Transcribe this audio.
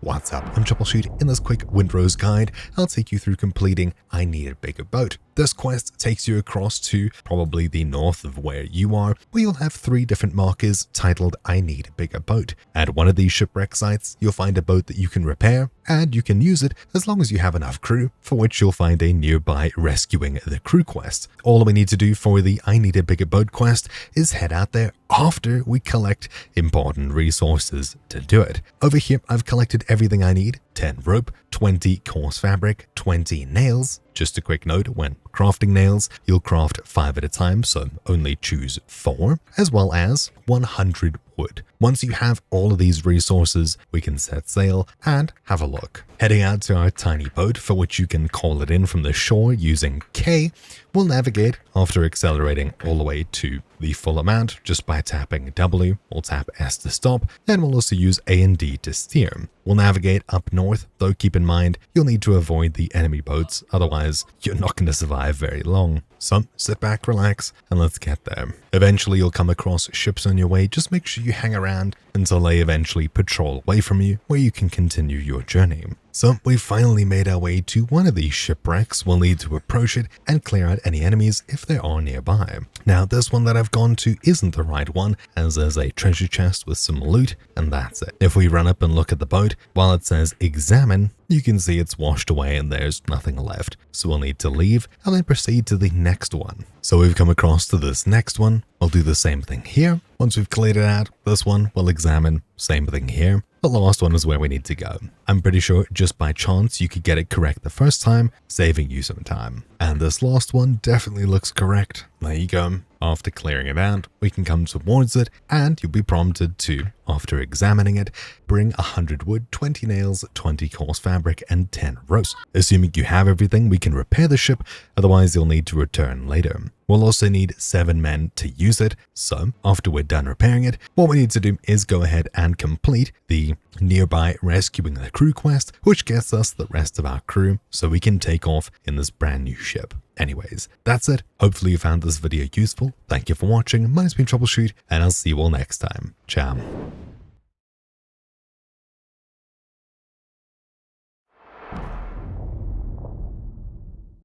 What's up? I'm Troubleshoot. In this quick Windrose guide, I'll take you through completing I Need a Bigger Boat. This quest takes you across to probably the north of where you are, where you'll have 3 different markers titled I Need a Bigger Boat. At one of these shipwreck sites, you'll find a boat that you can repair, and you can use it as long as you have enough crew, for which you'll find a nearby rescuing the crew quest. All we need to do for the I Need a Bigger Boat quest is head out there after we collect important resources to do it. Over here, I've collected everything I need: 10 rope, 20 coarse fabric, 20 nails. Just a quick note, when crafting nails, you'll craft 5 at a time, so only choose 4, as well as 100 wood. Once you have all of these resources, we can set sail and have a look. Heading out to our tiny boat, for which you can call it in from the shore using K, we'll navigate after accelerating all the way to the full amount just by tapping W. We'll tap S to stop, and we'll also use A and D to steer. We'll navigate up north, though keep in mind you'll need to avoid the enemy boats, otherwise you're not going to survive very long. So sit back, relax, and let's get there. Eventually you'll come across ships on your way. Just make sure you hang around until they eventually patrol away from you, where you can continue your journey. So we've finally made our way to one of these shipwrecks. We'll need to approach it and clear out any enemies if there are nearby. Now this one that I've gone to isn't the right one, as there's a treasure chest with some loot, and that's it. If we run up and look at the boat, while it says examine, you can see it's washed away and there's nothing left. So we'll need to leave and then proceed to the next one. So we've come across to this next one. We'll do the same thing here. Once we've cleared it out, this one we'll examine, same thing here. The last one is where we need to go. I'm pretty sure just by chance you could get it correct the first time, saving you some time. And this last one definitely looks correct. There you go. After clearing it out, we can come towards it, and you'll be prompted to, after examining it, bring 100 wood, 20 nails, 20 coarse fabric, and 10 ropes. Assuming you have everything, we can repair the ship, otherwise you'll need to return later. We'll also need 7 men to use it, so after we're done repairing it, what we need to do is go ahead and complete the nearby rescuing the crew quest, which gets us the rest of our crew so we can take off in this brand new ship. Anyways, that's it. Hopefully you found this video useful. Thank you for watching. My name's been Troubleshoot, and I'll see you all next time. Ciao.